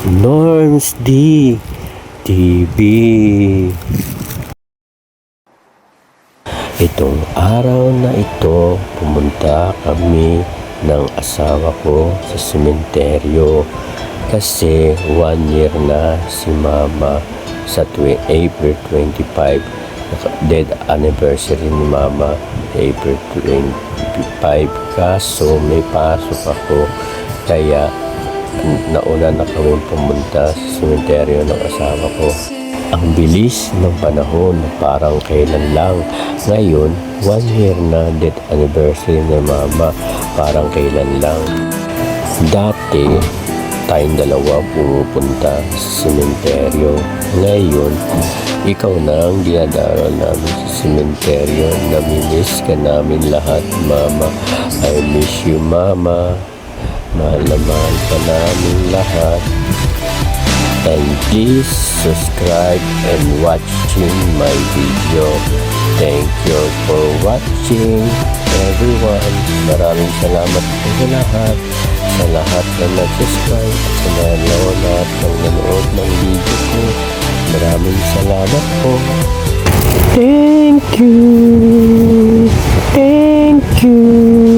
Norms D TV. Itong araw na ito, pumunta kami ng asawa ko sa sementeryo kasi 1 year na si mama sa April 25. Dead anniversary ni mama April 25, kaso may pasok ako kaya nauna na kami pumunta sa sementeryo ng asawa ko. Ang bilis ng panahon, parang kailan lang. Ngayon, 1 year na death anniversary ni mama, parang kailan lang. Dati, tayong dalawa pumupunta sa sementeryo. Ngayon, ikaw na ang dinadaraw namin sa sementeryo. Namimiss ka namin lahat, mama. I miss you, mama. Mahal na mahal ka namin lahat. And please subscribe and watching my video. Thank you for watching, everyone. Maraming salamat po sa lahat. Sa lahat na nag-subscribe, sa lahat ng nanood ng video ko. Maraming salamat po. Thank you. Thank you.